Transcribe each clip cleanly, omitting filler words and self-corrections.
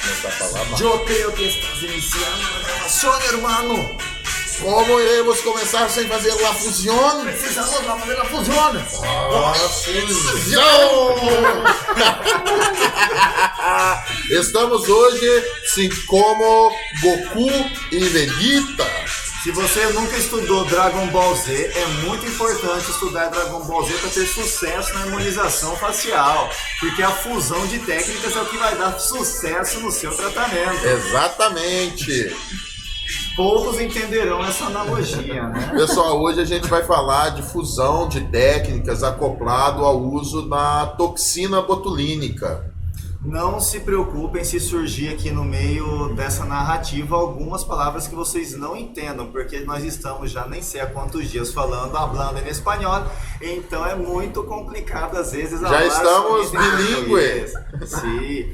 começar a falar mais. Eu creio que estás iniciando uma gravação, hermano. Como iremos começar sem fazer uma fusão? Precisamos fazer a fusão. Fusão! Estamos hoje, assim como Goku e Vegeta. Se você nunca estudou Dragon Ball Z, é muito importante estudar Dragon Ball Z para ter sucesso na harmonização facial, porque a fusão de técnicas é o que vai dar sucesso no seu tratamento. Exatamente. Poucos entenderão essa analogia, né? Pessoal, hoje a gente vai falar de fusão de técnicas acoplado ao uso da toxina botulínica. Não se preocupem se surgir aqui no meio dessa narrativa algumas palavras que vocês não entendam, porque nós estamos já nem sei há quantos dias hablando em espanhol, então é muito complicado às vezes. Já estamos bilíngue. Sim.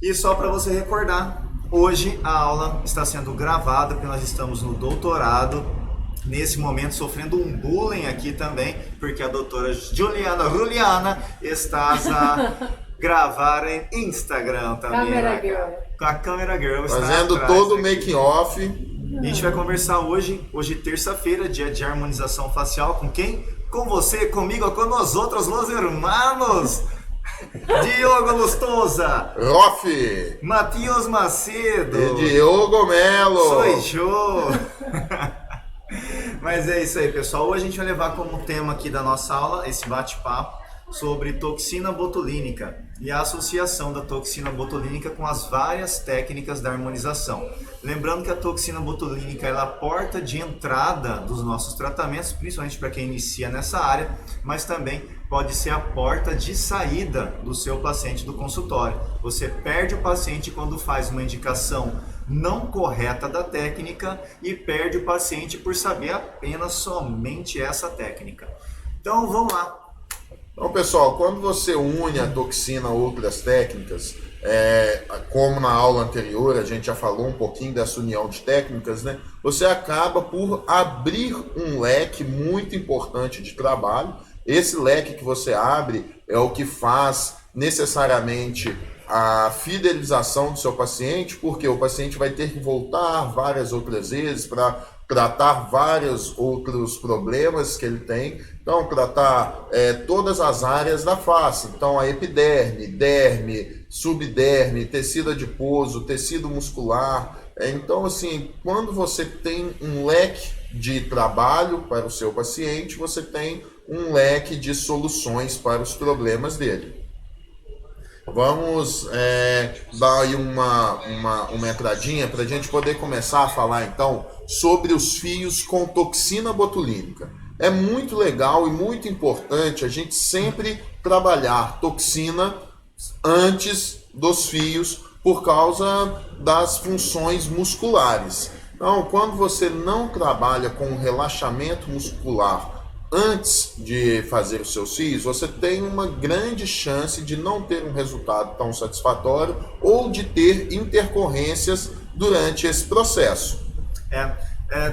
E só para você recordar, hoje a aula está sendo gravada porque nós estamos no doutorado. Nesse momento sofrendo um bullying aqui também, porque a doutora Juliana está a gravar em Instagram também. Câmera Girl. Com a Câmera Girl. Fazendo todo o making off. A gente vai conversar hoje terça-feira, dia de harmonização facial, com quem? Com você, comigo, com nós outros, los hermanos. Diogo Lustosa, Roff, Matheus Macedo e Diogo Melo. Sou eu. Mas é isso aí, pessoal. Hoje a gente vai levar como tema aqui da nossa aula esse bate-papo sobre toxina botulínica e a associação da toxina botulínica com as várias técnicas da harmonização. Lembrando que a toxina botulínica é a porta de entrada dos nossos tratamentos, principalmente para quem inicia nessa área, mas também pode ser a porta de saída do seu paciente do consultório. Você perde o paciente quando faz uma indicação não correta da técnica e perde o paciente por saber apenas somente essa técnica. Então vamos lá. Então, pessoal, quando você une a toxina a outras técnicas, como na aula anterior a gente já falou um pouquinho dessa união de técnicas, né? Você acaba por abrir um leque muito importante de trabalho. Esse leque que você abre é o que faz necessariamente a fidelização do seu paciente, porque o paciente vai ter que voltar várias outras vezes para tratar vários outros problemas que ele tem. Então, tratar todas as áreas da face. Então, a epiderme, derme, subderme, tecido adiposo, tecido muscular. Então, assim, quando você tem um leque de trabalho para o seu paciente, você tem um leque de soluções para os problemas dele. Vamos dar aí uma entradinha para a gente poder começar a falar então sobre os fios com toxina botulínica. É muito legal e muito importante a gente sempre trabalhar toxina antes dos fios por causa das funções musculares. Então, quando você não trabalha com relaxamento muscular antes de fazer os seus fios, você tem uma grande chance de não ter um resultado tão satisfatório ou de ter intercorrências durante esse processo.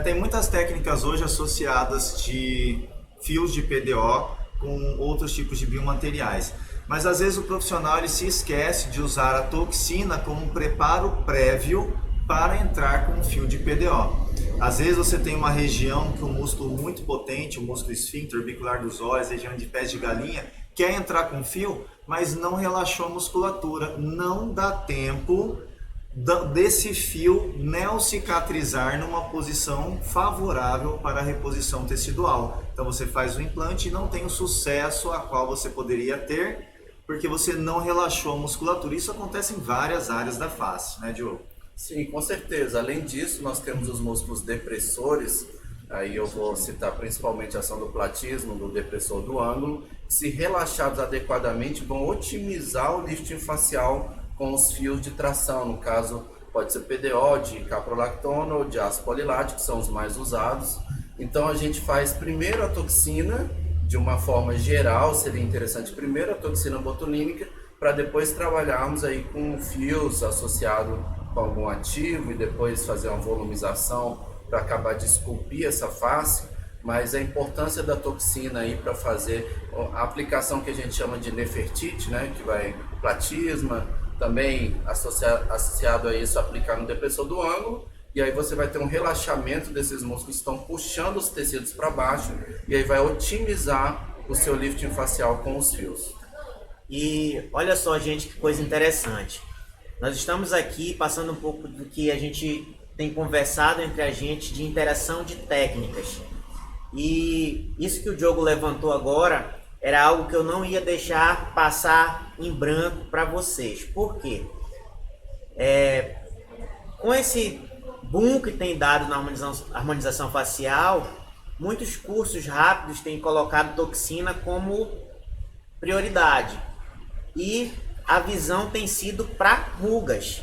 Tem muitas técnicas hoje associadas de fios de PDO com outros tipos de biomateriais. Mas às vezes o profissional ele se esquece de usar a toxina como um preparo prévio para entrar com um fio de PDO. Às vezes você tem uma região que o músculo muito potente, o músculo esfíncter orbicular dos olhos, região de pés de galinha, quer entrar com fio, mas não relaxou a musculatura. Não dá tempo desse fio neocicatrizar numa posição favorável para a reposição tecidual. Então você faz o implante e não tem o sucesso a qual você poderia ter, porque você não relaxou a musculatura. Isso acontece em várias áreas da face, né, Diogo? Sim, com certeza. Além disso, nós temos os músculos depressores, aí eu vou citar principalmente a ação do platismo, do depressor do ângulo, que se relaxados adequadamente vão otimizar o lifting facial com os fios de tração. No caso, pode ser PDO, de caprolactona ou de ácido polilático, que são os mais usados. Então a gente faz primeiro a toxina, de uma forma geral, seria interessante primeiro a toxina botulínica, para depois trabalharmos aí com fios associados com algum ativo e depois fazer uma volumização para acabar de esculpir essa face. Mas a importância da toxina aí para fazer a aplicação que a gente chama de Nefertiti, né, que vai platisma, também associado a isso, aplicar no depressor do ângulo, e aí você vai ter um relaxamento desses músculos que estão puxando os tecidos para baixo, e aí vai otimizar o seu lifting facial com os fios. E olha só, gente, que coisa interessante. Nós estamos aqui passando um pouco do que a gente tem conversado entre a gente de interação de técnicas. E isso que o Diogo levantou agora era algo que eu não ia deixar passar em branco para vocês. Por quê? Com esse boom que tem dado na harmonização facial, muitos cursos rápidos têm colocado toxina como prioridade. E a visão tem sido para rugas.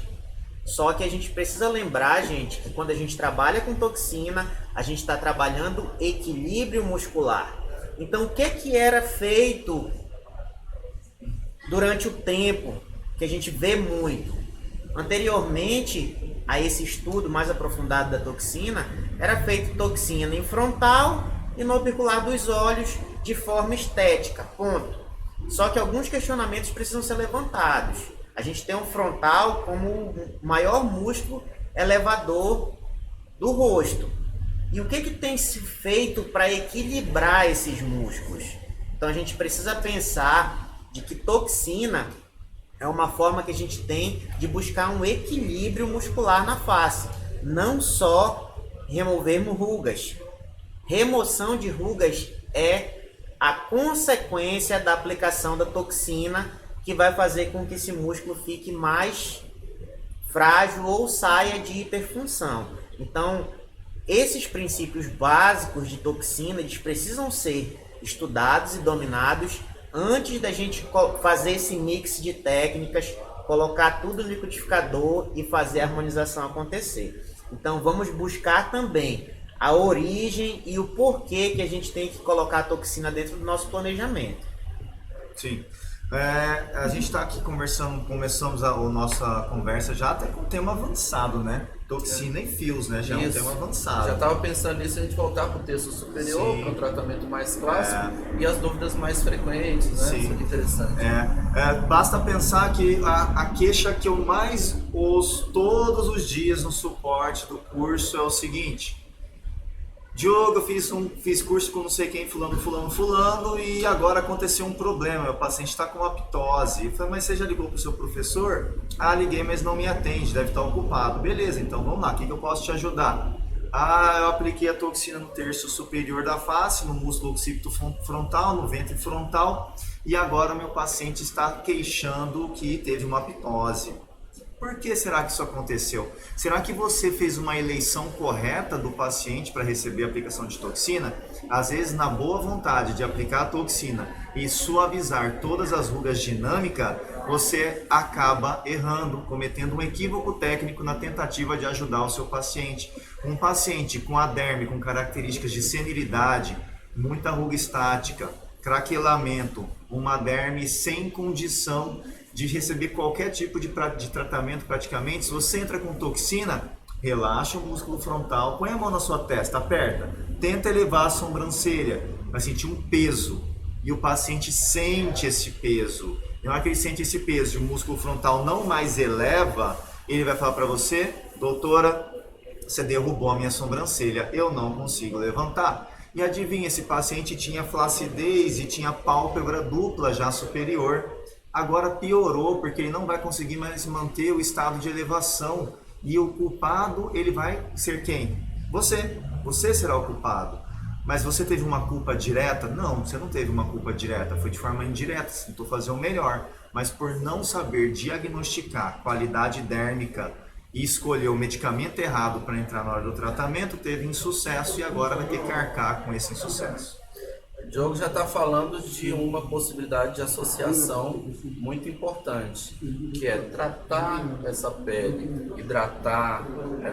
Só que a gente precisa lembrar, gente, que quando a gente trabalha com toxina, a gente está trabalhando equilíbrio muscular. Então, o que era feito durante o tempo, que a gente vê muito? Anteriormente a esse estudo mais aprofundado da toxina, era feito toxina em frontal e no orbicular dos olhos de forma estética, ponto. Só que alguns questionamentos precisam ser levantados. A gente tem um frontal como o maior músculo elevador do rosto. E o que tem se feito para equilibrar esses músculos? Então a gente precisa pensar de que toxina é uma forma que a gente tem de buscar um equilíbrio muscular na face. Não só removermos rugas. Remoção de rugas é a consequência da aplicação da toxina, que vai fazer com que esse músculo fique mais frágil ou saia de hiperfunção. Então, esses princípios básicos de toxina, eles precisam ser estudados e dominados antes da gente fazer esse mix de técnicas, colocar tudo no liquidificador e fazer a harmonização acontecer. Então, vamos buscar também a origem e o porquê que a gente tem que colocar a toxina dentro do nosso planejamento. Sim. A gente está aqui conversando, começamos a nossa conversa já até com um tema avançado, né? Toxina e fios, né? Já é um tema avançado. Já estava pensando nisso, a gente voltar para o texto superior, para um tratamento mais clássico e as dúvidas mais frequentes, né? Sim. Isso é interessante. Basta pensar que a queixa que eu mais ouço todos os dias no suporte do curso é o seguinte: Diogo, eu fiz curso com não sei quem, fulano, e agora aconteceu um problema, meu paciente está com aptose. Eu falei, mas você já ligou para o seu professor? Ah, liguei, mas não me atende, deve estar ocupado. Beleza, então vamos lá, o que eu posso te ajudar? Ah, eu apliquei a toxina no terço superior da face, no músculo occipito frontal, no ventre frontal, e agora meu paciente está queixando que teve uma aptose. Por que será que isso aconteceu? Será que você fez uma eleição correta do paciente para receber a aplicação de toxina? Às vezes, na boa vontade de aplicar a toxina e suavizar todas as rugas dinâmicas, você acaba errando, cometendo um equívoco técnico na tentativa de ajudar o seu paciente. Um paciente com a derme, com características de senilidade, muita ruga estática, craquelamento, uma derme sem condição de receber qualquer tipo de tratamento praticamente, se você entra com toxina, relaxa o músculo frontal, põe a mão na sua testa, aperta, tenta elevar a sobrancelha, vai sentir um peso, e o paciente sente esse peso. E na hora que ele sente esse peso e o músculo frontal não mais eleva, ele vai falar para você: doutora, você derrubou a minha sobrancelha, eu não consigo levantar. E adivinha, esse paciente tinha flacidez e tinha pálpebra dupla já superior. Agora piorou, porque ele não vai conseguir mais manter o estado de elevação. E o culpado, ele vai ser quem? Você. Você será o culpado. Mas você teve uma culpa direta? Não, você não teve uma culpa direta. Foi de forma indireta, você tentou fazer o melhor. Mas por não saber diagnosticar qualidade dérmica e escolher o medicamento errado para entrar na hora do tratamento, teve insucesso e agora vai ter que arcar com esse insucesso. O Diogo já está falando de uma possibilidade de associação muito importante, que é tratar essa pele, hidratar,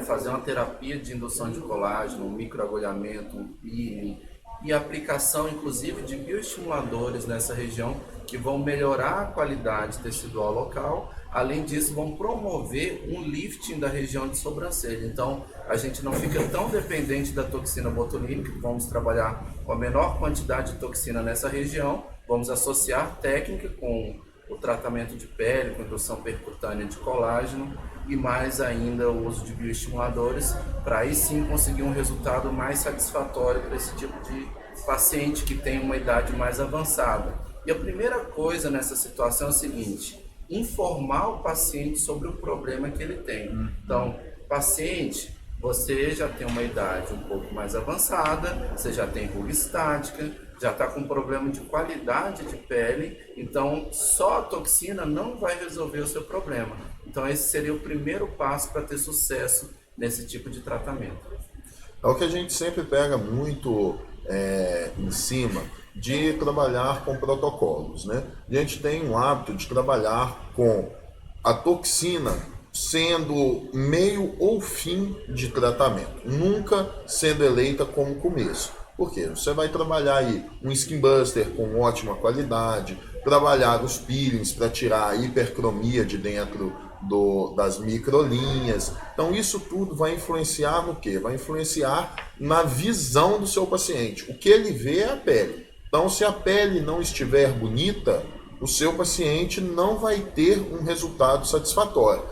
fazer uma terapia de indução de colágeno, um microagulhamento, um peeling, e aplicação inclusive de bioestimuladores nessa região que vão melhorar a qualidade tecidual local. Além disso, vão promover um lifting da região de sobrancelha. Então, a gente não fica tão dependente da toxina botulínica, vamos trabalhar com a menor quantidade de toxina nessa região, vamos associar técnica com o tratamento de pele com indução percutânea de colágeno e mais ainda o uso de bioestimuladores para aí sim conseguir um resultado mais satisfatório para esse tipo de paciente que tem uma idade mais avançada. E a primeira coisa nessa situação é o seguinte: informar o paciente sobre o problema que ele tem. Então, paciente, você já tem uma idade um pouco mais avançada, você já tem ruga estática, já está com problema de qualidade de pele, então só a toxina não vai resolver o seu problema. Então esse seria o primeiro passo para ter sucesso nesse tipo de tratamento. É o que a gente sempre pega muito em cima de trabalhar com protocolos, né? A gente tem um hábito de trabalhar com a toxina sendo meio ou fim de tratamento, nunca sendo eleita como começo. Por quê? Você vai trabalhar aí um skin buster com ótima qualidade, trabalhar os peelings para tirar a hipercromia de dentro das microlinhas. Então isso tudo vai influenciar no quê? Vai influenciar na visão do seu paciente. O que ele vê é a pele. Então se a pele não estiver bonita, o seu paciente não vai ter um resultado satisfatório.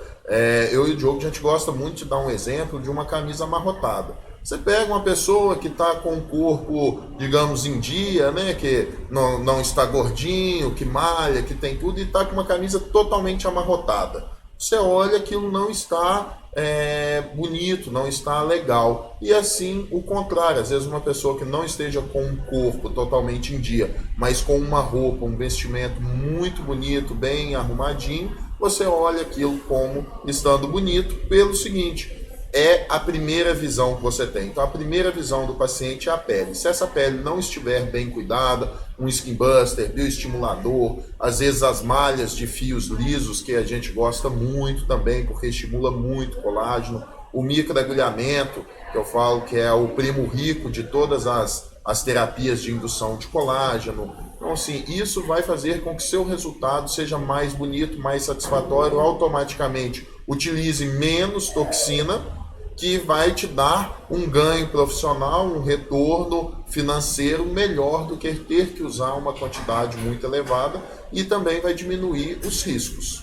Eu e o Diogo, a gente gosta muito de dar um exemplo de uma camisa amarrotada. Você pega uma pessoa que está com o corpo, digamos, em dia, né, que não está gordinho, que malha, que tem tudo, e está com uma camisa totalmente amarrotada. Você olha, aquilo não está bonito, não está legal. E assim, o contrário, às vezes uma pessoa que não esteja com um corpo totalmente em dia, mas com uma roupa, um vestimento muito bonito, bem arrumadinho, você olha aquilo como estando bonito pelo seguinte: é a primeira visão que você tem. Então a primeira visão do paciente é a pele. Se essa pele não estiver bem cuidada, um skin buster, bioestimulador, às vezes as malhas de fios lisos, que a gente gosta muito também, porque estimula muito o colágeno, o microagulhamento, que eu falo que é o primo rico de todas as terapias de indução de colágeno. Então assim, isso vai fazer com que seu resultado seja mais bonito, mais satisfatório, automaticamente utilize menos toxina, que vai te dar um ganho profissional, um retorno financeiro melhor do que ter que usar uma quantidade muito elevada, e também vai diminuir os riscos.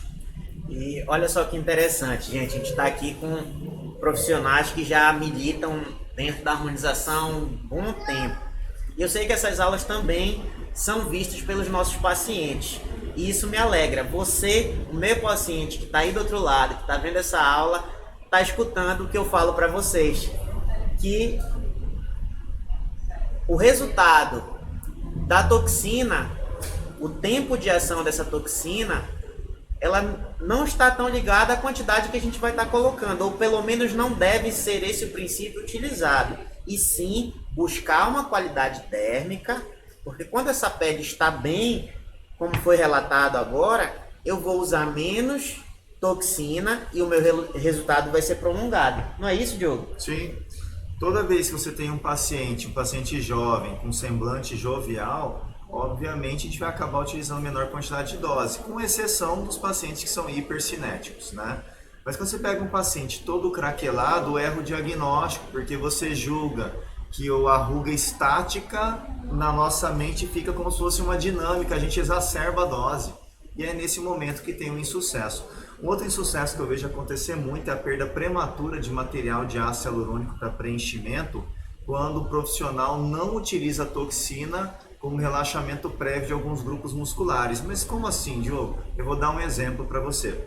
E olha só que interessante, gente, a gente está aqui com profissionais que já militam dentro da harmonização há um bom tempo. E eu sei que essas aulas também são vistas pelos nossos pacientes. E isso me alegra. Você, o meu paciente que está aí do outro lado, que está vendo essa aula, está escutando o que eu falo para vocês. Que o resultado da toxina, o tempo de ação dessa toxina, ela não está tão ligada à quantidade que a gente vai estar colocando, ou pelo menos não deve ser esse o princípio utilizado. E sim, buscar uma qualidade térmica, porque quando essa pele está bem, como foi relatado agora, eu vou usar menos toxina e o meu resultado vai ser prolongado. Não é isso, Diogo? Sim. Toda vez que você tem um paciente jovem, com semblante jovial, obviamente a gente vai acabar utilizando menor quantidade de dose, com exceção dos pacientes que são hipercinéticos, né? Mas quando você pega um paciente todo craquelado, erra o diagnóstico, porque você julga que a ruga estática na nossa mente fica como se fosse uma dinâmica, a gente exacerba a dose. E é nesse momento que tem um insucesso. Um outro insucesso que eu vejo acontecer muito é a perda prematura de material de ácido hialurônico para preenchimento, quando o profissional não utiliza a toxina como relaxamento prévio de alguns grupos musculares. Mas como assim, Diogo? Eu vou dar um exemplo para você.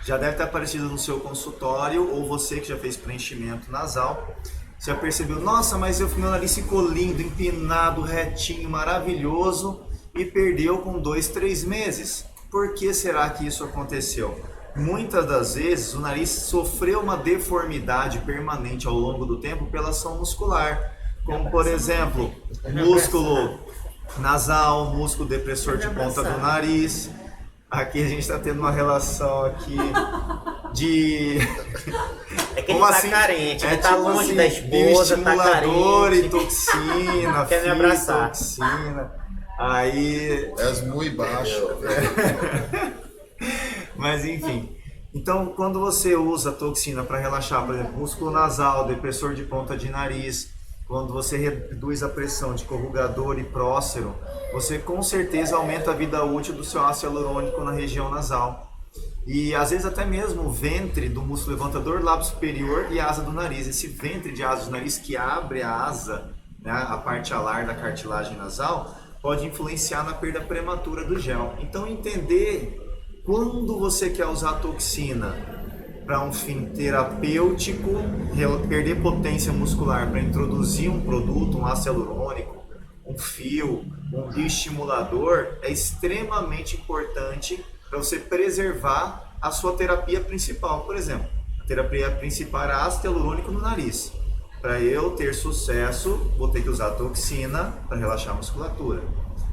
Já deve ter aparecido no seu consultório, ou você que já fez preenchimento nasal, já percebeu, nossa, mas meu nariz ficou lindo, empinado, retinho, maravilhoso, e perdeu com 2, 3 meses. Por que será que isso aconteceu? Muitas das vezes o nariz sofreu uma deformidade permanente ao longo do tempo pela ação muscular, como por exemplo, músculo nasal, músculo depressor de ponta do nariz. Aqui a gente está tendo uma relação aqui de... É que ele tá assim? carente, ele tá tipo longe assim, da esposa, tá bioestimulador carente. e toxina, Quer me abraçar. toxina. Aí... És muito baixo. Mas enfim, então quando você usa toxina para relaxar, por exemplo, músculo nasal, depressor de ponta de nariz, quando você reduz a pressão de corrugador e prócero, você com certeza aumenta a vida útil do seu ácido hialurônico na região nasal. E às vezes até mesmo o ventre do músculo levantador, lábio superior e asa do nariz. Esse ventre de asa do nariz que abre a asa, né, a parte alar da cartilagem nasal, pode influenciar na perda prematura do gel. Então entender quando você quer usar a toxina para um fim terapêutico, perder potência muscular para introduzir um produto, um ácido hialurônico, um fio, um bioestimulador, é extremamente importante para você preservar a sua terapia principal. Por exemplo, a terapia principal era ácido hialurônico no nariz. Para eu ter sucesso, vou ter que usar toxina para relaxar a musculatura.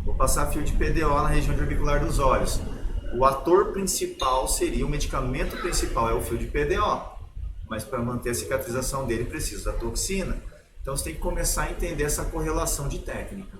Vou passar fio de PDO na região orbicular dos olhos. O ator principal seria, o medicamento principal é o fio de PDO, mas para manter a cicatrização dele precisa da toxina. Então você tem que começar a entender essa correlação de técnica.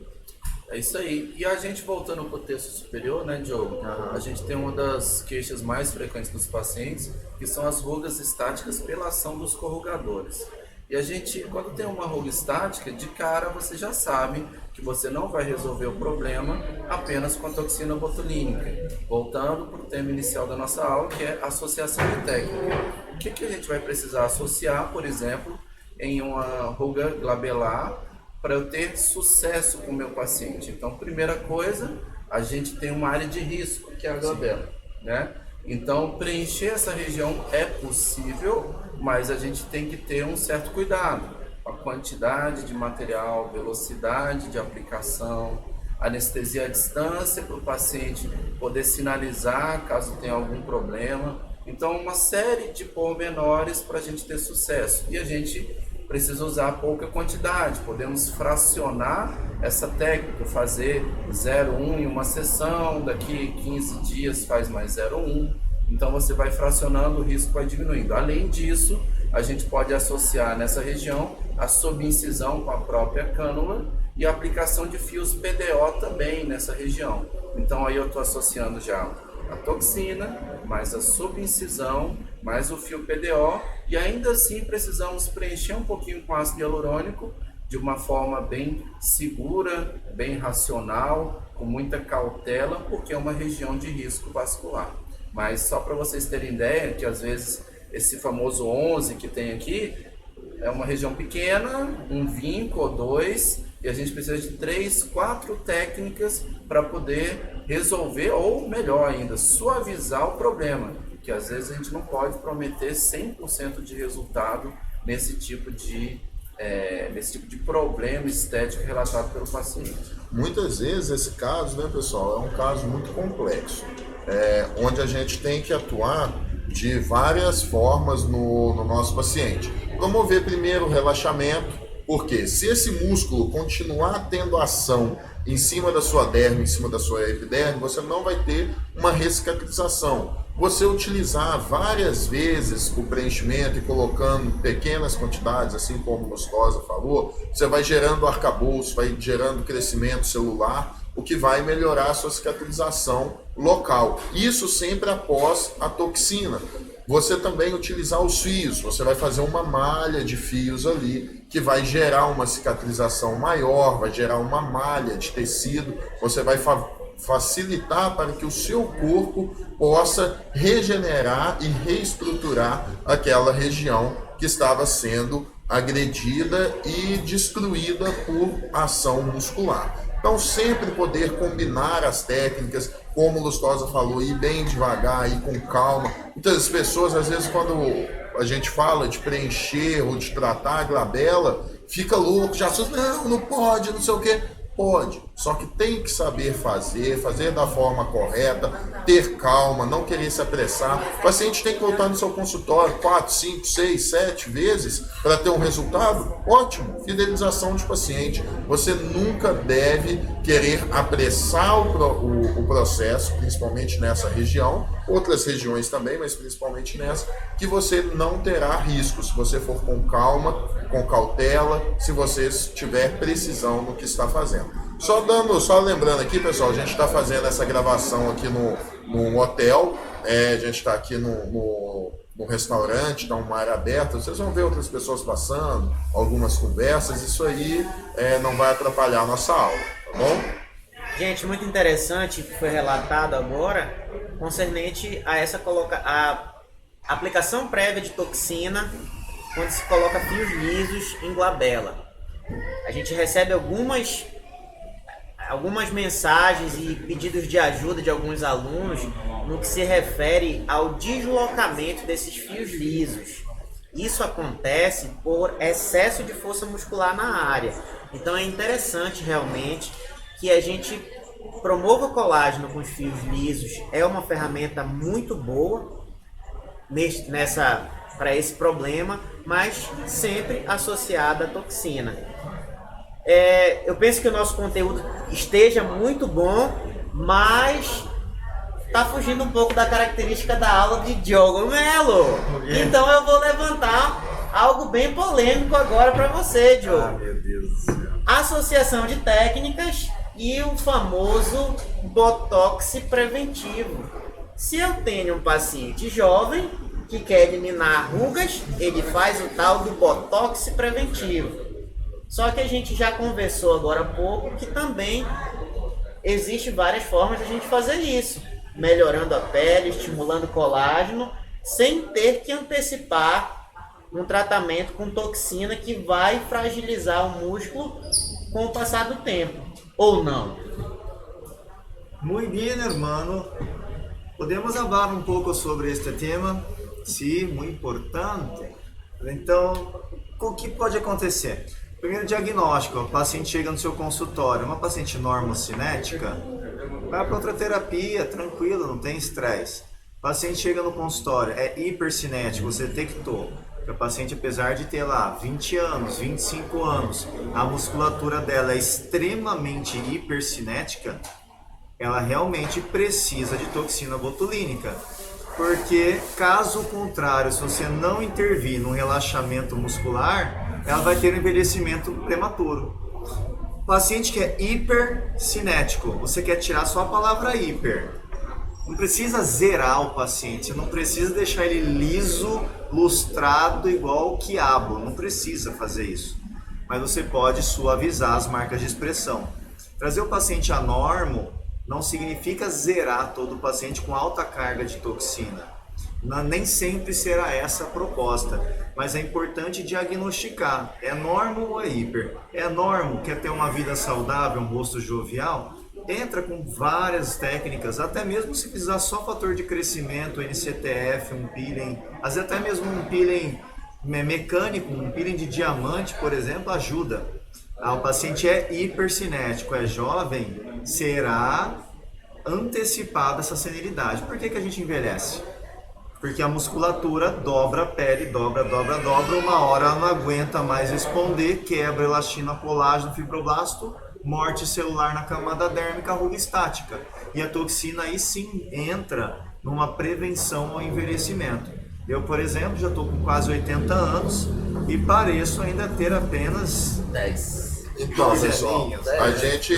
É isso aí. E a gente voltando para o terço superior, né, Diogo? A gente tem uma das queixas mais frequentes dos pacientes, que são as rugas estáticas pela ação dos corrugadores. E a gente, quando tem uma ruga estática, de cara você já sabe que você não vai resolver o problema apenas com a toxina botulínica. Voltando para o tema inicial da nossa aula, que é associação de técnica. O que a gente vai precisar associar, por exemplo, em uma ruga glabelar para eu ter sucesso com o meu paciente? Então, primeira coisa, a gente tem uma área de risco, que é a glabela, né? Então, preencher essa região é possível, mas a gente tem que ter um certo cuidado com a quantidade de material, velocidade de aplicação, anestesia à distância para o paciente poder sinalizar caso tenha algum problema. Então, uma série de pormenores para a gente ter sucesso. E a gente precisa usar pouca quantidade, podemos fracionar essa técnica, fazer 0,1 em uma sessão, daqui 15 dias faz mais 0,1. Então você vai fracionando, o risco vai diminuindo. Além disso, a gente pode associar nessa região a subincisão com a própria cânula e a aplicação de fios PDO também nessa região. Então aí eu estou associando já a toxina, mais a subincisão, mais o fio PDO, e ainda assim precisamos preencher um pouquinho com ácido hialurônico de uma forma bem segura, bem racional, com muita cautela, porque é uma região de risco vascular. Mas só para vocês terem ideia, que às vezes esse famoso 11 que tem aqui é uma região pequena, um vinco ou dois, e a gente precisa de 3, 4 técnicas para poder resolver, ou melhor ainda, suavizar o problema, que às vezes a gente não pode prometer 100% de resultado nesse tipo de problema estético relatado pelo paciente. Muitas vezes esse caso, né, pessoal, é um caso muito complexo, onde a gente tem que atuar de várias formas no nosso paciente. Promover primeiro o relaxamento, porque se esse músculo continuar tendo ação em cima da sua derme, em cima da sua epiderme, você não vai ter uma recicatrização. Você utilizar várias vezes o preenchimento e colocando pequenas quantidades, assim como o Lustosa falou, você vai gerando arcabouço, vai gerando crescimento celular, o que vai melhorar a sua cicatrização local. Isso sempre após a toxina. Você também utilizar os fios, você vai fazer uma malha de fios ali, que vai gerar uma cicatrização maior, vai gerar uma malha de tecido, você vai facilitar para que o seu corpo possa regenerar e reestruturar aquela região que estava sendo agredida e destruída por ação muscular. Então, sempre poder combinar as técnicas, como o Lustosa falou, ir bem devagar, ir com calma. Muitas pessoas, às vezes, quando a gente fala de preencher ou de tratar a glabela, fica louco, já assusta, não pode, não sei o quê. Pode, só que tem que saber fazer da forma correta, ter calma, não querer se apressar. O paciente tem que voltar no seu consultório 4, 5, 6, 7 vezes para ter um resultado. Ótimo, fidelização de paciente. Você nunca deve querer apressar o processo, principalmente nessa região, outras regiões também, mas principalmente nessa, que você não terá risco se você for com calma, com cautela, se você tiver precisão no que está fazendo. Só lembrando aqui, pessoal, a gente está fazendo essa gravação aqui no hotel, a gente está aqui no no restaurante, está uma área aberta, vocês vão ver outras pessoas passando, algumas conversas, isso aí não vai atrapalhar a nossa aula, tá bom? Gente, muito interessante o que foi relatado agora, concernente a a aplicação prévia de toxina quando se coloca fios lisos em glabela. A gente recebe algumas mensagens e pedidos de ajuda de alguns alunos no que se refere ao deslocamento desses fios lisos. Isso acontece por excesso de força muscular na área. Então é interessante realmente que a gente promova o colágeno com os fios lisos. É uma ferramenta muito boa para esse problema, mas sempre associada à toxina. Eu penso que o nosso conteúdo esteja muito bom, mas está fugindo um pouco da característica da aula de Diogo Melo. Então eu vou levantar algo bem polêmico agora para você, Diogo. Meu Deus do céu. Associação de técnicas e o famoso botox preventivo. Se eu tenho um paciente jovem que quer eliminar rugas, ele faz o tal do botox preventivo. Só que a gente já conversou agora há pouco que também existe várias formas de a gente fazer isso, melhorando a pele, estimulando o colágeno, sem ter que antecipar um tratamento com toxina que vai fragilizar o músculo com o passar do tempo, ou não. Muy bien, hermano. Podemos falar um pouco sobre este tema? Sim, muito importante. Então, o que pode acontecer? Primeiro diagnóstico, o paciente chega no seu consultório, uma paciente normocinética, vai para outra terapia, tranquilo, não tem estresse. O paciente chega no consultório, é hipercinético, você detectou que a paciente, apesar de ter lá 20 anos, 25 anos, a musculatura dela é extremamente hipercinética, ela realmente precisa de toxina botulínica. Porque, caso contrário, se você não intervir no relaxamento muscular, ela vai ter um envelhecimento prematuro. Paciente que é hipercinético, você quer tirar só a palavra hiper. Não precisa zerar o paciente, você não precisa deixar ele liso, lustrado, igual o quiabo. Não precisa fazer isso. Mas você pode suavizar as marcas de expressão. Trazer o paciente anormo não significa zerar todo o paciente com alta carga de toxina. Nem sempre será essa a proposta, mas é importante diagnosticar. É normo ou é hiper? É normo, quer ter uma vida saudável, um rosto jovial? Entra com várias técnicas, até mesmo se precisar só fator de crescimento, NCTF, um peeling, às vezes até mesmo um peeling mecânico, um peeling de diamante, por exemplo, ajuda. O paciente é hipercinético, é jovem, será antecipada essa senilidade. Por que a gente envelhece? Porque a musculatura dobra a pele, dobra, uma hora ela não aguenta mais responder, quebra elastina, colágeno, fibroblasto, morte celular na camada dérmica, ruga estática. E a toxina aí sim entra numa prevenção ao envelhecimento. Eu, por exemplo, já estou com quase 80 anos e pareço ainda ter apenas 10. Então, pessoal, a gente,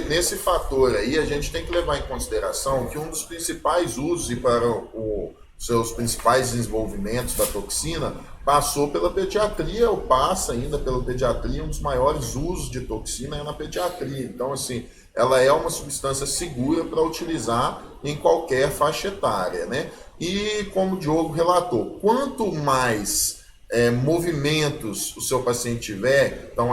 nesse fator aí, a gente tem que levar em consideração que um dos principais usos e para os seus principais desenvolvimentos da toxina passou pela pediatria, ou passa ainda pela pediatria. Um dos maiores usos de toxina é na pediatria. Então, assim, ela é uma substância segura para utilizar em qualquer faixa etária, né? E como o Diogo relatou, quanto mais movimentos o seu paciente tiver, então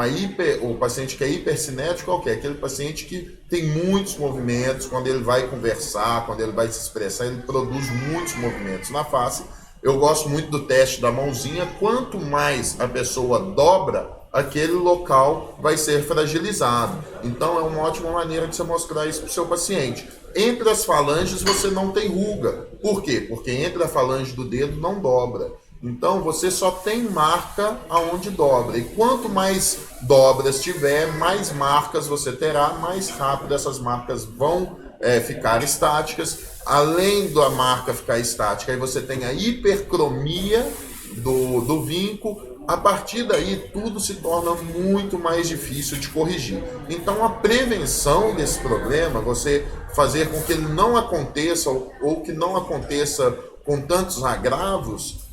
o paciente que é hipercinético é o quê? Aquele paciente que tem muitos movimentos, quando ele vai conversar, quando ele vai se expressar, ele produz muitos movimentos na face. Eu gosto muito do teste da mãozinha, quanto mais a pessoa dobra, aquele local vai ser fragilizado. Então é uma ótima maneira de você mostrar isso para o seu paciente. Entre as falanges você não tem ruga. Por quê? Porque entre a falange do dedo não dobra. Então você só tem marca aonde dobra. E quanto mais dobras tiver, mais marcas você terá, mais rápido essas marcas vão ficar estáticas. Além da marca ficar estática, aí você tem a hipercromia do vinco. A partir daí tudo se torna muito mais difícil de corrigir. Então a prevenção desse problema, você fazer com que ele não aconteça ou que não aconteça com tantos agravos,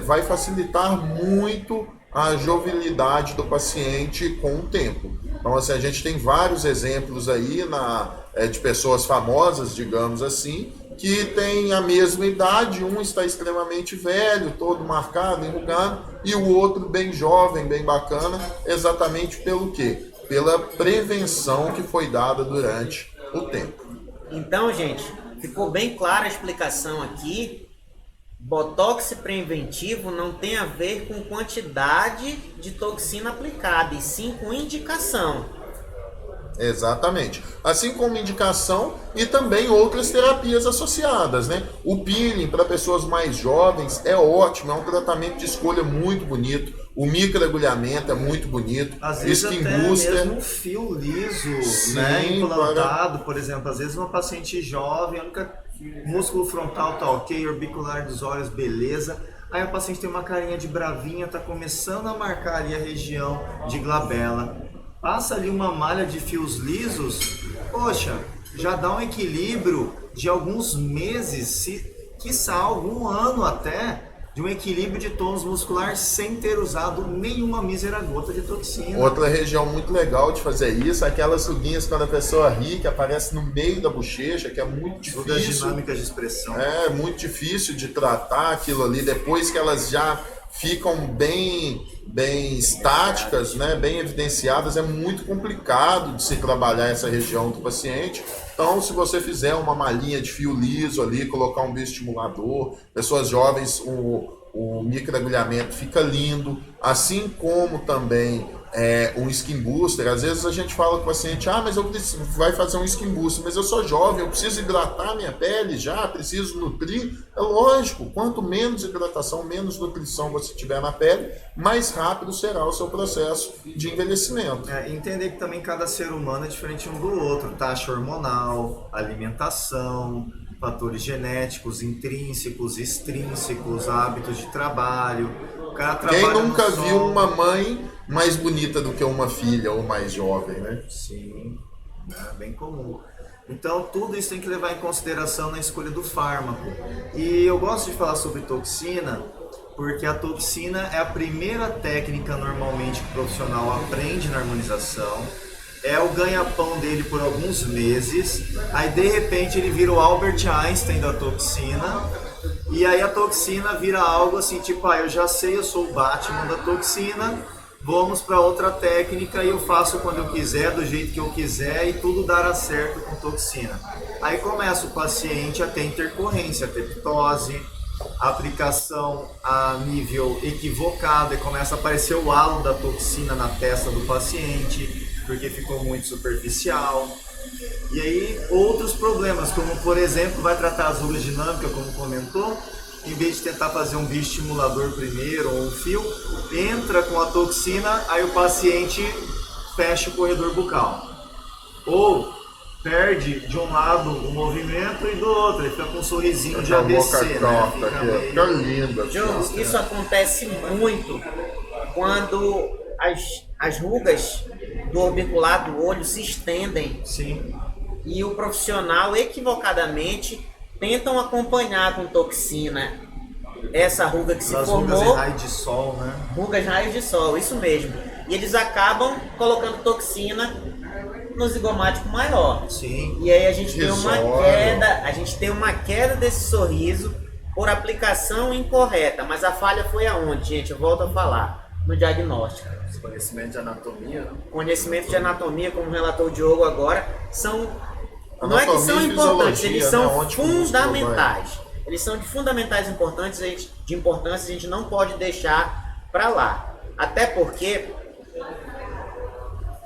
vai facilitar muito a jovialidade do paciente com o tempo. Então, assim, a gente tem vários exemplos aí de pessoas famosas, digamos assim, que têm a mesma idade, um está extremamente velho, todo marcado, enrugado, e o outro bem jovem, bem bacana, exatamente pelo quê? Pela prevenção que foi dada durante o tempo. Então, gente, ficou bem clara a explicação aqui. Botox preventivo não tem a ver com quantidade de toxina aplicada, e sim com indicação. Exatamente. Assim como indicação e também outras terapias associadas, né? O peeling para pessoas mais jovens é ótimo, é um tratamento de escolha muito bonito. O microagulhamento é muito bonito. Às vezes Skin até Booster. mesmo um fio liso, Sim, né, implantado, por exemplo. Às vezes uma paciente jovem, o músculo frontal tá ok, orbicular dos olhos, beleza. Aí a paciente tem uma carinha de bravinha, tá começando a marcar ali a região de glabela. Passa ali uma malha de fios lisos, poxa, já dá um equilíbrio de alguns meses, quiçá algum ano até, de um equilíbrio de tônus muscular sem ter usado nenhuma mísera gota de toxina. Outra região muito legal de fazer isso é aquelas ruguinhas quando a pessoa ri, que aparece no meio da bochecha, que é muito Todas as difícil. dinâmicas de expressão. É muito difícil de tratar aquilo ali, depois que elas já ficam bem estáticas, né, bem evidenciadas, é muito complicado de se trabalhar essa região do paciente. Então, se você fizer uma malinha de fio liso ali, colocar um bioestimulador, pessoas jovens, o microagulhamento fica lindo, assim como também um skin booster. Às vezes a gente fala com o paciente, mas vai fazer um skin booster, mas eu sou jovem, eu preciso hidratar minha pele já, preciso nutrir. É lógico, quanto menos hidratação, menos nutrição você tiver na pele, mais rápido será o seu processo de envelhecimento. Entender que também cada ser humano é diferente um do outro, taxa hormonal, alimentação, fatores genéticos, intrínsecos, extrínsecos, hábitos de trabalho. O cara Quem trabalha nunca no sol. viu uma mãe mais bonita do que uma filha ou mais jovem, né? Sim, é bem comum. Então tudo isso tem que levar em consideração na escolha do fármaco. E eu gosto de falar sobre toxina, porque a toxina é a primeira técnica normalmente que o profissional aprende na harmonização. É o ganha-pão dele por alguns meses, aí de repente ele vira o Albert Einstein da toxina, e aí a toxina vira algo assim, tipo, eu já sei, eu sou o Batman da toxina, vamos para outra técnica e eu faço quando eu quiser, do jeito que eu quiser, e tudo dará certo com toxina. Aí começa o paciente a ter intercorrência, a ter ptose, a aplicação a nível equivocado, e começa a aparecer o halo da toxina na testa do paciente, porque ficou muito superficial. E aí outros problemas, como por exemplo, vai tratar as rugas dinâmicas, como comentou, em vez de tentar fazer um bioestimulador primeiro ou um fio, entra com a toxina, aí o paciente fecha o corredor bucal. Ou perde de um lado o movimento e do outro, ele fica com um sorrisinho de ABC, né? Fica linda. João, isso acontece muito quando as rugas do orbicular do olho se estendem. Sim. E o profissional equivocadamente tentam acompanhar com toxina essa ruga que se As formou. rugas em raio de sol, né? Rugas raios de sol, isso mesmo. E eles acabam colocando toxina no zigomático maior. Sim. E aí a gente tem uma Risório. queda, desse sorriso por aplicação incorreta. Mas a falha foi aonde, gente? Eu volto a falar. No diagnóstico. Conhecimento de anatomia, né? Conhecimento de anatomia, como relatou o Diogo agora, não é que Anatomia são e importantes, fisiologia, eles né? são Onde que o músculo fundamentais. Eles são de fundamentais importantes, de importância, a gente não pode deixar para lá. Até porque,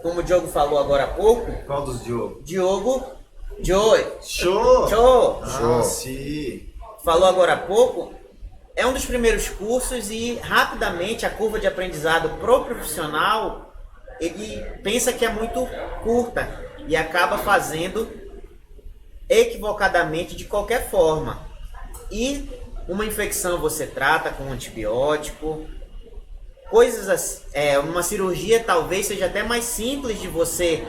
como o Diogo falou agora há pouco, Qual dos Diogo? Show! Sim. Falou agora há pouco, é um dos primeiros cursos e rapidamente a curva de aprendizado pro profissional, ele pensa que é muito curta e acaba fazendo equivocadamente de qualquer forma. E uma infecção você trata com antibiótico, coisas assim, uma cirurgia talvez seja até mais simples de você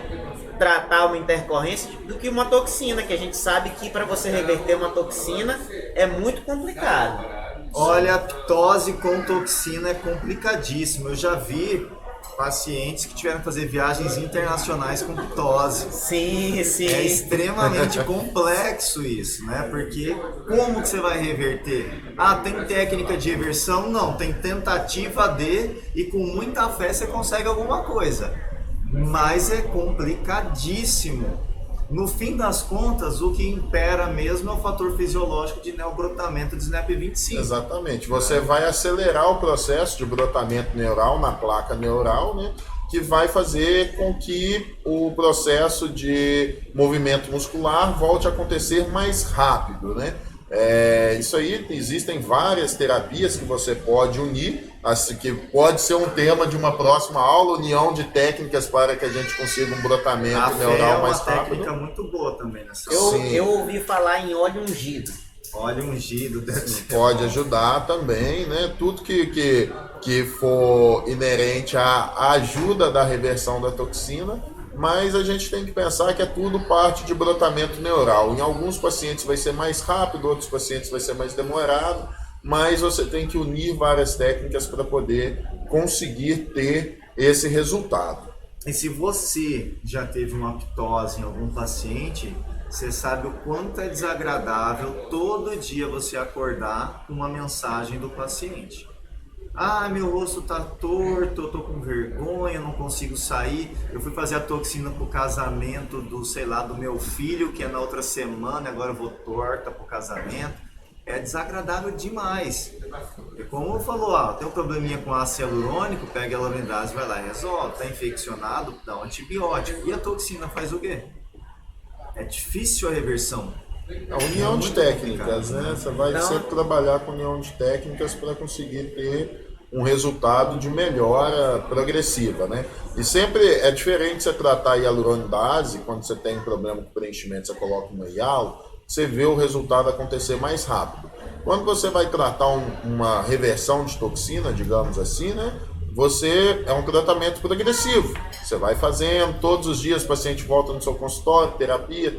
tratar uma intercorrência do que uma toxina, que a gente sabe que para você reverter uma toxina é muito complicado. Olha, a ptose com toxina é complicadíssimo. Eu já vi pacientes que tiveram que fazer viagens internacionais com ptose. Sim, sim. É extremamente complexo isso, né? Porque como que você vai reverter? Ah, tem técnica de reversão? Não, tem tentativa de, e com muita fé você consegue alguma coisa. Mas é complicadíssimo. No fim das contas, o que impera mesmo é o fator fisiológico de neobrotamento de SNAP25. Exatamente. Você vai acelerar o processo de brotamento neural na placa neural, né? Que vai fazer com que o processo de movimento muscular volte a acontecer mais rápido, né? Isso aí, existem várias terapias que você pode unir, assim, que pode ser um tema de uma próxima aula, união de técnicas para que a gente consiga um brotamento neural mais rápido. É uma técnica muito boa também nessa. Eu ouvi falar em óleo ungido. Óleo ungido deve ser. Pode ajudar também, né? Tudo que for inerente à ajuda da reversão da toxina, mas a gente tem que pensar que é tudo parte de brotamento neural. Em alguns pacientes vai ser mais rápido, outros pacientes vai ser mais demorado, mas você tem que unir várias técnicas para poder conseguir ter esse resultado. E se você já teve uma ptose em algum paciente, você sabe o quanto é desagradável todo dia você acordar com uma mensagem do paciente. Ah, meu rosto tá torto, eu tô com vergonha, não consigo sair. Eu fui fazer a toxina pro casamento do meu filho, que é na outra semana, agora eu vou torta pro casamento. É desagradável demais. E como falou, tem um probleminha com ácido hialurônico, pega a hialuronidase, vai lá e resolve. Tá infeccionado, dá um antibiótico. E a toxina faz o quê? É difícil a reversão. A união de técnicas, né? Você vai sempre trabalhar com união de técnicas para conseguir ter um resultado de melhora progressiva, né? E sempre é diferente você tratar a hialuronidase, quando você tem problema com preenchimento, você coloca uma hialo, você vê o resultado acontecer mais rápido. Quando você vai tratar uma reversão de toxina, digamos assim, né? É um tratamento progressivo. Você vai fazendo, todos os dias o paciente volta no seu consultório, terapia,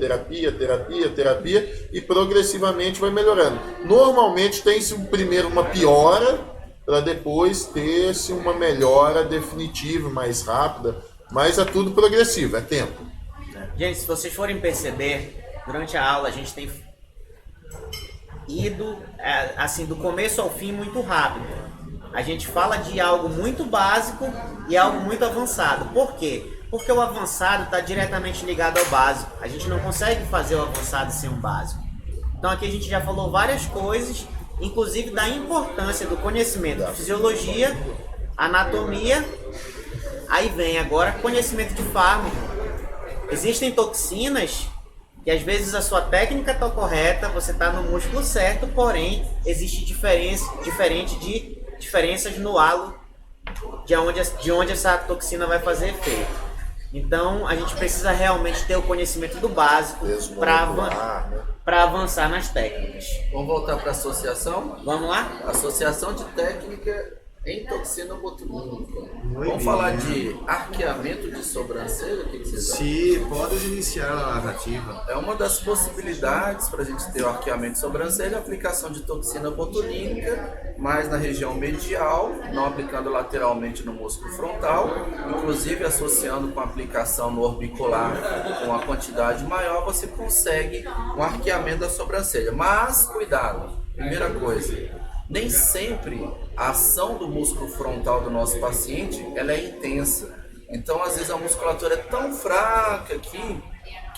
e progressivamente vai melhorando. Normalmente tem-se primeiro uma piora, para depois ter-se uma melhora definitiva, mais rápida, mas é tudo progressivo, é tempo. Gente, se vocês forem perceber, durante a aula a gente tem ido assim, do começo ao fim muito rápido. A gente fala de algo muito básico e algo muito avançado. Por quê? Porque o avançado está diretamente ligado ao básico. A gente não consegue fazer o avançado sem um básico. Então aqui a gente já falou várias coisas, inclusive da importância do conhecimento de fisiologia, anatomia, aí vem agora conhecimento de fármaco. Existem toxinas que às vezes a sua técnica está correta, você está no músculo certo, porém existe diferenças no halo de onde essa toxina vai fazer efeito. Então a gente precisa realmente ter o conhecimento do básico para avançar nas técnicas. Vamos voltar para a associação? Vamos lá? Associação de técnica em toxina botulínica. Vamos falar de arqueamento de sobrancelha? O que vocês acham? Sim, pode iniciar a narrativa. É uma das possibilidades para a gente ter o arqueamento de sobrancelha, a aplicação de toxina botulínica, mais na região medial, não aplicando lateralmente no músculo frontal, inclusive associando com a aplicação no orbicular com uma quantidade maior, você consegue um arqueamento da sobrancelha. Mas, cuidado, primeira coisa, nem sempre a ação do músculo frontal do nosso paciente ela é intensa. Então, às vezes, a musculatura é tão fraca que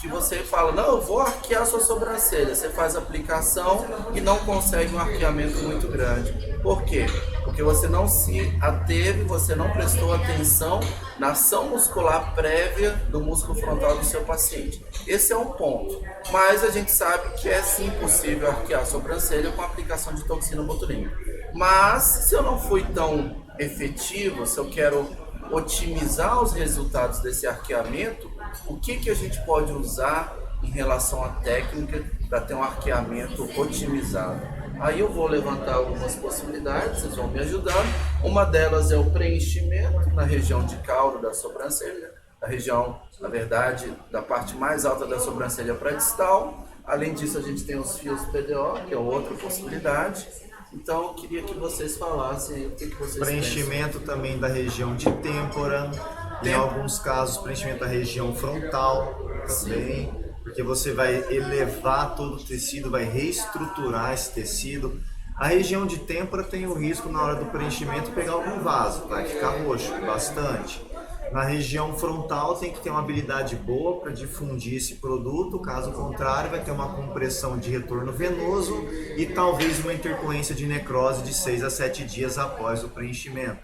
você fala, não, eu vou arquear a sua sobrancelha. Você faz a aplicação e não consegue um arqueamento muito grande. Por quê? Porque você não se ateve, você não prestou atenção na ação muscular prévia do músculo frontal do seu paciente. Esse é um ponto. Mas a gente sabe que é sim possível arquear a sobrancelha com a aplicação de toxina botulínica. Mas, se eu não fui tão efetivo, se eu quero otimizar os resultados desse arqueamento, o que a gente pode usar em relação à técnica para ter um arqueamento otimizado? Aí eu vou levantar algumas possibilidades, vocês vão me ajudando. Uma delas é o preenchimento na região de cauro da sobrancelha, a região, na verdade, da parte mais alta da sobrancelha para distal. Além disso, a gente tem os fios PDO, que é outra possibilidade. Então, eu queria que vocês falassem o que vocês Preenchimento também da região de têmpora, em alguns casos preenchimento da região frontal também, porque você vai elevar todo o tecido, vai reestruturar esse tecido. A região de têmpora tem o risco na hora do preenchimento pegar algum vaso, vai ficar roxo bastante. Na região frontal tem que ter uma habilidade boa para difundir esse produto, caso contrário vai ter uma compressão de retorno venoso e talvez uma intercorrência de necrose de 6 a 7 dias após o preenchimento.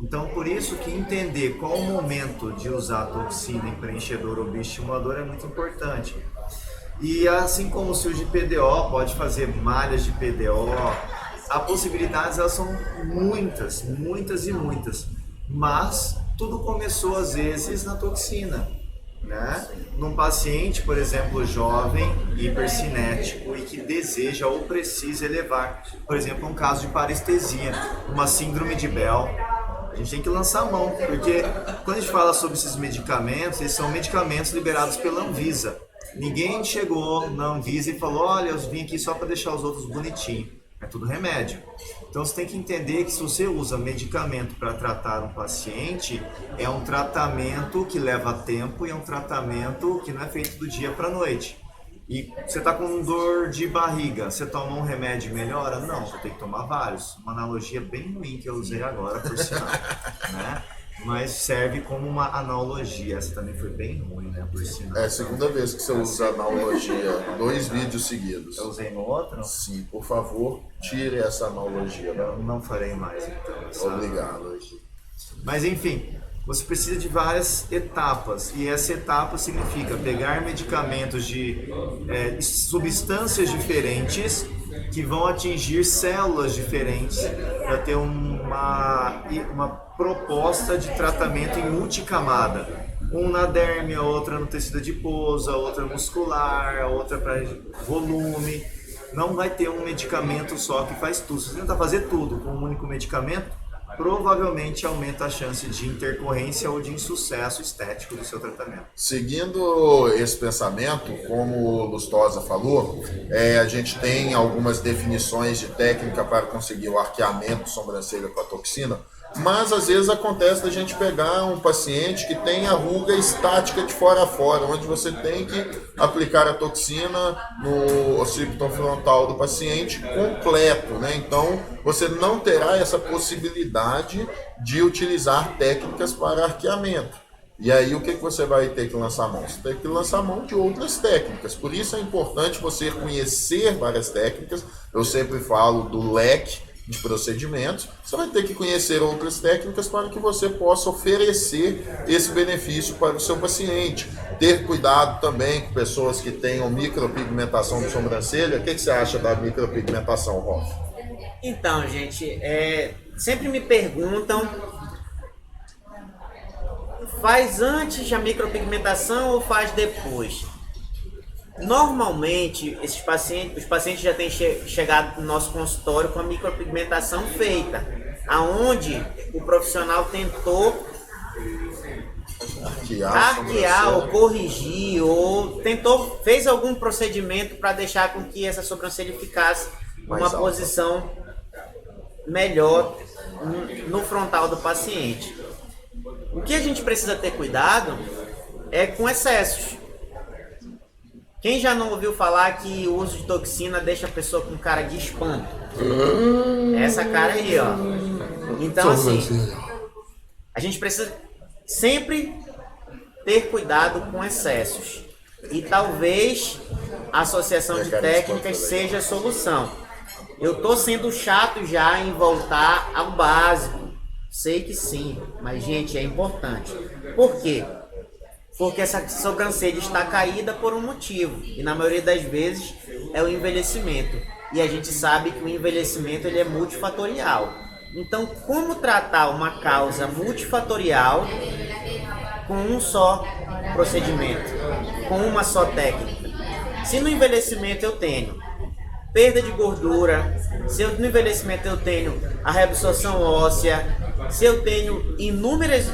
Então por isso que entender qual o momento de usar a toxina em preenchedor ou bioestimulador é muito importante. E assim como o fio de PDO pode fazer malhas de PDO, as possibilidades elas são muitas, muitas e muitas, mas tudo começou às vezes na toxina, né? Num paciente, por exemplo, jovem, hipercinético e que deseja ou precisa elevar, por exemplo, um caso de parestesia, uma síndrome de Bell, a gente tem que lançar a mão, porque quando a gente fala sobre esses medicamentos, eles são medicamentos liberados pela Anvisa. Ninguém chegou na Anvisa e falou, olha, eu vim aqui só para deixar os outros bonitinhos. É tudo remédio. Então você tem que entender que se você usa medicamento para tratar um paciente, é um tratamento que leva tempo e é um tratamento que não é feito do dia para a noite. E você está com dor de barriga, você toma um remédio e melhora? Não, você tem que tomar vários. Uma analogia bem ruim que eu usei agora, por sinal, né? Mas serve como uma analogia. Essa também foi bem ruim, né, por sinal. É a segunda vez que você usa analogia, 2 vídeos seguidos. Eu usei no outro? Sim, por favor, tire essa analogia. Eu não farei mais, então. Obrigado. Mas enfim, você precisa de várias etapas. E essa etapa significa pegar medicamentos de substâncias diferentes que vão atingir células diferentes para ter uma proposta de tratamento em multicamada. Um na derme, a outra no tecido adiposo, a outra muscular, a outra para volume. Não vai ter um medicamento só que faz tudo. Se você tentar fazer tudo com um único medicamento, provavelmente aumenta a chance de intercorrência ou de insucesso estético do seu tratamento. Seguindo esse pensamento, como o Lustosa falou, a gente tem algumas definições de técnica para conseguir o arqueamento de sobrancelha com a toxina, mas às vezes acontece da gente pegar um paciente que tem a ruga estática de fora a fora, onde você tem que aplicar a toxina no occipito frontal do paciente completo, né? Então você não terá essa possibilidade de utilizar técnicas para arqueamento. E aí o que você vai ter que lançar a mão? Você tem que lançar a mão de outras técnicas. Por isso é importante você conhecer várias técnicas. Eu sempre falo do leque de procedimentos. Você vai ter que conhecer outras técnicas para que você possa oferecer esse benefício para o seu paciente. Ter cuidado também com pessoas que tenham micropigmentação de sobrancelha. O que você acha da micropigmentação, Rolf? Então, gente, sempre me perguntam, faz antes a micropigmentação ou faz depois? Normalmente, os pacientes já têm chegado no nosso consultório com a micropigmentação feita, aonde o profissional tentou arquear ou corrigir, ou fez algum procedimento para deixar com que essa sobrancelha ficasse numa posição melhor no frontal do paciente. O que a gente precisa ter cuidado é com excessos. Quem já não ouviu falar que o uso de toxina deixa a pessoa com cara de espanto? Essa cara aí, ó. Então, assim, a gente precisa sempre ter cuidado com excessos. E talvez a associação de técnicas seja a solução. Eu tô sendo chato já em voltar ao básico. Sei que sim, mas, gente, é importante. Por quê? Porque essa sobrancelha está caída por um motivo, e na maioria das vezes é o envelhecimento. E a gente sabe que o envelhecimento ele é multifatorial. Então, como tratar uma causa multifatorial com um só procedimento, com uma só técnica? Se no envelhecimento eu tenho perda de gordura, se no envelhecimento eu tenho a reabsorção óssea, se eu tenho inúmeras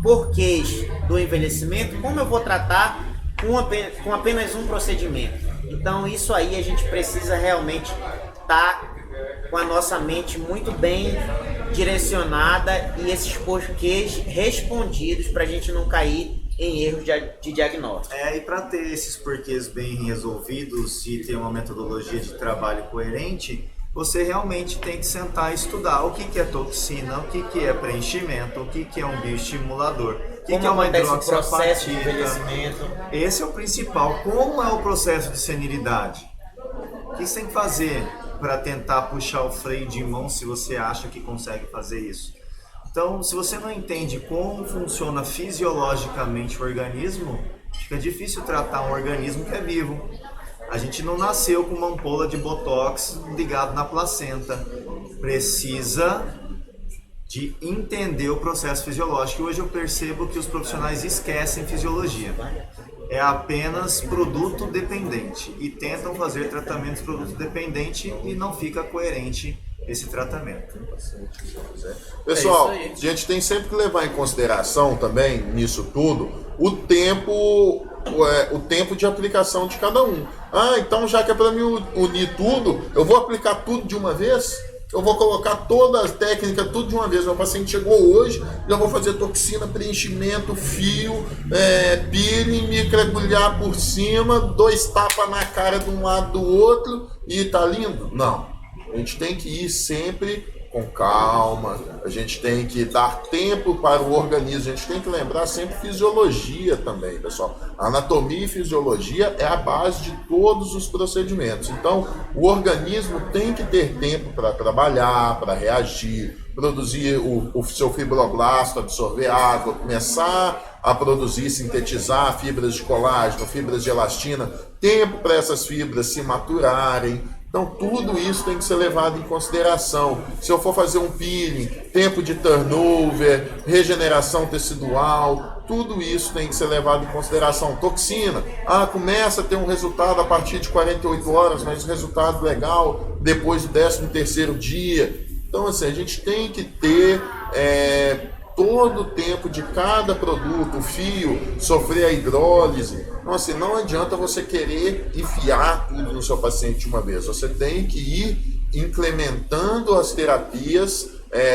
porquês do envelhecimento, como eu vou tratar com apenas um procedimento. Então isso aí a gente precisa realmente estar com a nossa mente muito bem direcionada e esses porquês respondidos para a gente não cair em erros de diagnóstico. E para ter esses porquês bem resolvidos e ter uma metodologia de trabalho coerente, você realmente tem que sentar e estudar o que é toxina, o que é preenchimento, o que é um bioestimulador, o que é uma hidroxiapatita. Esse é o principal. Como é o processo de senilidade? O que você tem que fazer para tentar puxar o freio de mão se você acha que consegue fazer isso? Então, se você não entende como funciona fisiologicamente o organismo, fica difícil tratar um organismo que é vivo. A gente não nasceu com uma ampola de botox ligado na placenta. Precisa de entender o processo fisiológico. E hoje eu percebo que os profissionais esquecem fisiologia. É apenas produto dependente e tentam fazer tratamentos produto dependente e não fica coerente esse tratamento. Pessoal, a gente tem sempre que levar em consideração também nisso tudo o tempo de aplicação de cada um. Então já que é para me unir tudo, eu vou aplicar tudo de uma vez? Eu vou colocar toda a técnica, tudo de uma vez. Meu paciente chegou hoje, já vou fazer toxina, preenchimento, fio, peeling, microagulhar por cima, 2 tapas na cara de um lado do outro e tá lindo? Não. A gente tem que ir sempre com calma, a gente tem que dar tempo para o organismo, a gente tem que lembrar sempre fisiologia também, pessoal. A anatomia e fisiologia é a base de todos os procedimentos. Então, o organismo tem que ter tempo para trabalhar, para reagir, produzir o seu fibroblasto, absorver água, começar a produzir, sintetizar fibras de colágeno, fibras de elastina, tempo para essas fibras se maturarem. Então, tudo isso tem que ser levado em consideração. Se eu for fazer um peeling, tempo de turnover, regeneração tecidual, tudo isso tem que ser levado em consideração. Toxina, começa a ter um resultado a partir de 48 horas, mas resultado legal depois do 13º dia. Então, assim, a gente tem que ter todo o tempo de cada produto, o fio, sofrer a hidrólise. Então, assim, não adianta você querer enfiar tudo no seu paciente de uma vez. Você tem que ir implementando as terapias,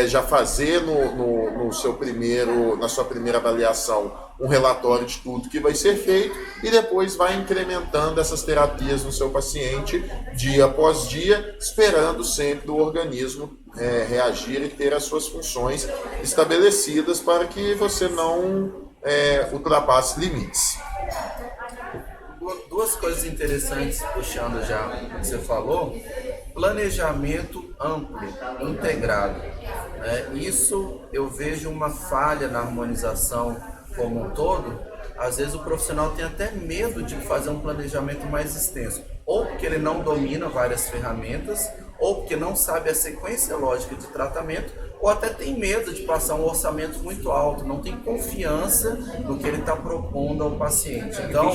já fazer na sua primeira avaliação um relatório de tudo que vai ser feito e depois vai incrementando essas terapias no seu paciente dia após dia, esperando sempre o organismo reagir e ter as suas funções estabelecidas para que você não ultrapasse limites. Duas coisas interessantes, puxando já o que você falou: planejamento amplo, integrado. Isso eu vejo uma falha na harmonização como um todo. Às vezes o profissional tem até medo de fazer um planejamento mais extenso, ou porque ele não domina várias ferramentas, ou porque não sabe a sequência lógica de tratamento, ou até tem medo de passar um orçamento muito alto, não tem confiança no que ele está propondo ao paciente. Então,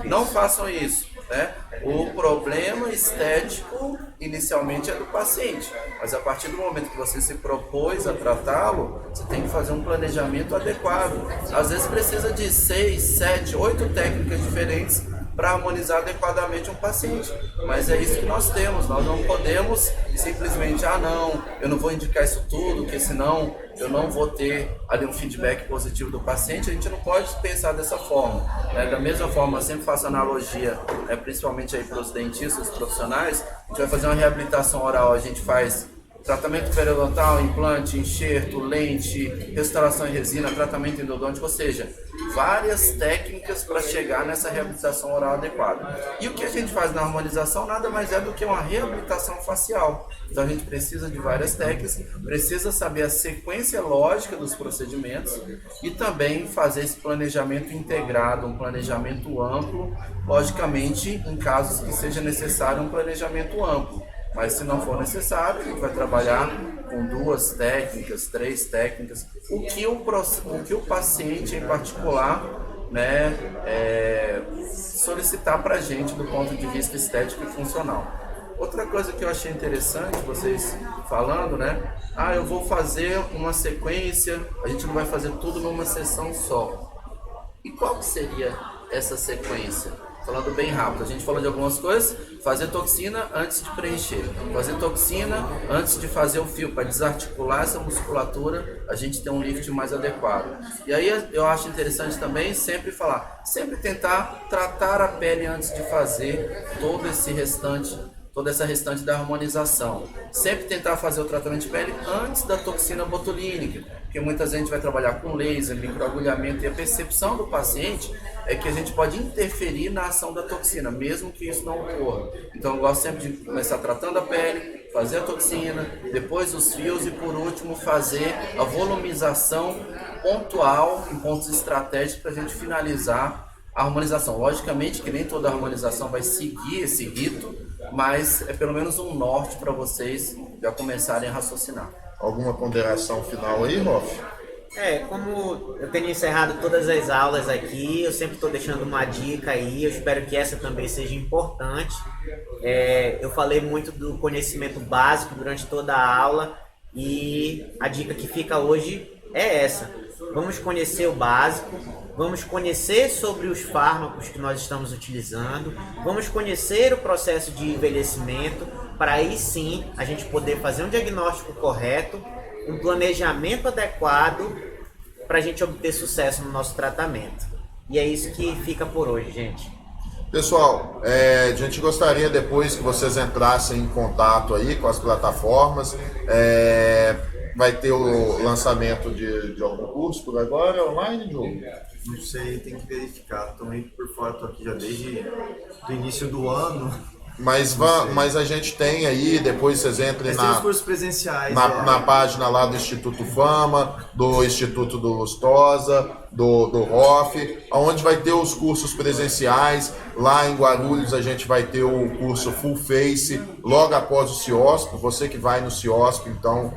não façam isso, né? O problema estético inicialmente é do paciente, mas a partir do momento que você se propôs a tratá-lo, você tem que fazer um planejamento adequado. Às vezes precisa de 6, 7, 8 técnicas diferentes para harmonizar adequadamente um paciente, mas é isso que nós temos. Nós não podemos simplesmente, não, eu não vou indicar isso tudo, porque senão eu não vou ter ali um feedback positivo do paciente. A gente não pode pensar dessa forma, né? Da mesma forma, eu sempre faço analogia, principalmente aí para os dentistas, os profissionais. A gente vai fazer uma reabilitação oral, a gente faz tratamento periodontal, implante, enxerto, lente, restauração em resina, tratamento endodôntico, ou seja, várias técnicas para chegar nessa reabilitação oral adequada. E o que a gente faz na harmonização nada mais é do que uma reabilitação facial. Então a gente precisa de várias técnicas, precisa saber a sequência lógica dos procedimentos e também fazer esse planejamento integrado, um planejamento amplo, logicamente em casos que seja necessário um planejamento amplo. Mas se não for necessário, a gente vai trabalhar com 2 técnicas, 3 técnicas, o que o paciente em particular, né, solicitar para a gente do ponto de vista estético e funcional. Outra coisa que eu achei interessante vocês falando, né? Eu vou fazer uma sequência, a gente não vai fazer tudo numa sessão só. E qual que seria essa sequência? Falando bem rápido, a gente falou de algumas coisas, fazer toxina antes de preencher, fazer toxina antes de fazer o fio, para desarticular essa musculatura, a gente tem um lift mais adequado. E aí eu acho interessante também sempre falar, sempre tentar tratar a pele antes de fazer toda essa restante da harmonização. Sempre tentar fazer o tratamento de pele antes da toxina botulínica, porque muitas vezes a gente vai trabalhar com laser, microagulhamento, e a percepção do paciente é que a gente pode interferir na ação da toxina, mesmo que isso não ocorra. Então eu gosto sempre de começar tratando a pele, fazer a toxina, depois os fios e por último fazer a volumização pontual em pontos estratégicos para a gente finalizar a harmonização. Logicamente que nem toda harmonização vai seguir esse rito, mas é pelo menos um norte para vocês já começarem a raciocinar. Alguma ponderação final aí, Rof? Como eu tenho encerrado todas as aulas aqui, eu sempre estou deixando uma dica aí, eu espero que essa também seja importante. Eu falei muito do conhecimento básico durante toda a aula e a dica que fica hoje é essa. Vamos conhecer o básico, vamos conhecer sobre os fármacos que nós estamos utilizando, vamos conhecer o processo de envelhecimento, para aí sim a gente poder fazer um diagnóstico correto, um planejamento adequado para a gente obter sucesso no nosso tratamento. E é isso que fica por hoje, gente. Pessoal, a gente gostaria depois que vocês entrassem em contato aí com as plataformas. Vai ter o lançamento de algum curso por agora, online, Diogo? Não sei, tem que verificar. Estou meio por fora, estou aqui já desde o início do ano. Mas a gente tem aí, depois vocês entrem tem os cursos presenciais, na página lá do Instituto Fama, do Instituto do Lustosa, do ROF, onde vai ter os cursos presenciais. Lá em Guarulhos a gente vai ter o curso Full Face, logo após o CIOSP. Você que vai no CIOSP, então,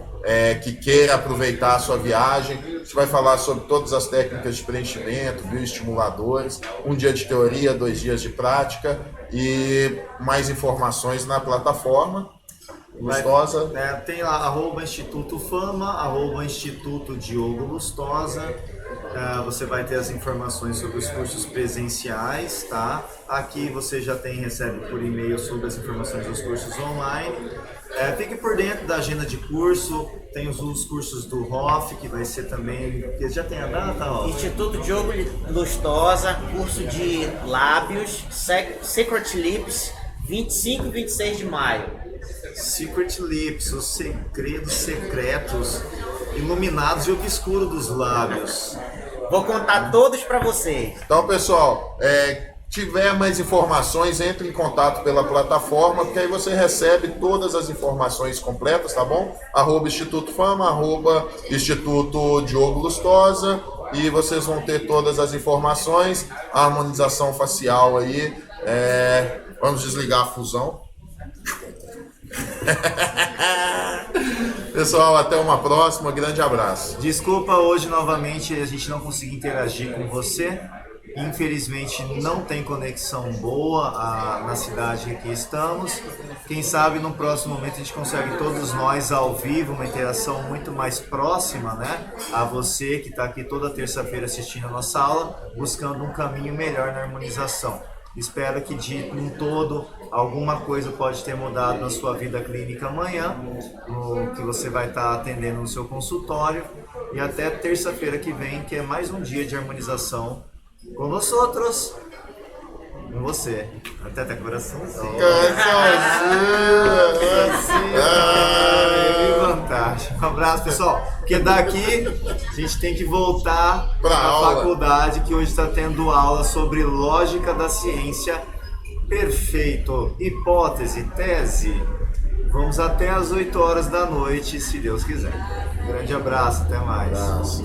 que queira aproveitar a sua viagem, você vai falar sobre todas as técnicas de preenchimento, bioestimuladores, um dia de teoria, 2 dias de prática e mais informações na plataforma. Lustosa. Tem lá, @Instituto Fama, @Instituto Diogo Lustosa. Você vai ter as informações sobre os cursos presenciais, tá? Aqui você já recebe por e-mail sobre as informações dos cursos online. Fique por dentro da agenda de curso, tem os cursos do ROF, que vai ser também, que já tem a data, ó. Instituto Diogo Lustosa, curso de lábios, Secret Lips, 25 e 26 de maio. Secret Lips, os segredos secretos, iluminados e obscuros dos lábios. Vou contar todos para vocês. Então, pessoal, tiver mais informações, entre em contato pela plataforma, porque aí você recebe todas as informações completas, tá bom? @Instituto Fama, @Instituto Diogo Lustosa, e vocês vão ter todas as informações, a harmonização facial aí. Vamos desligar a fusão. Pessoal, até uma próxima, grande abraço. Desculpa hoje novamente a gente não conseguir interagir com você. Infelizmente não tem conexão boa na cidade em que estamos. Quem sabe no próximo momento a gente consegue todos nós ao vivo, uma interação muito mais próxima, né? A você que está aqui toda terça-feira assistindo a nossa aula, buscando um caminho melhor na harmonização. Espero que de um todo alguma coisa pode ter mudado na sua vida clínica amanhã, no que você vai estar atendendo no seu consultório, e até terça-feira que vem, que é mais um dia de harmonização com nós outros, com você. Até coraçãozinho. Que vantagem. Um abraço, pessoal. Porque daqui a gente tem que voltar para a faculdade, que hoje está tendo aula sobre lógica da ciência. Perfeito. Hipótese, tese. Vamos até às 8 horas da noite, se Deus quiser. Um grande abraço, até mais.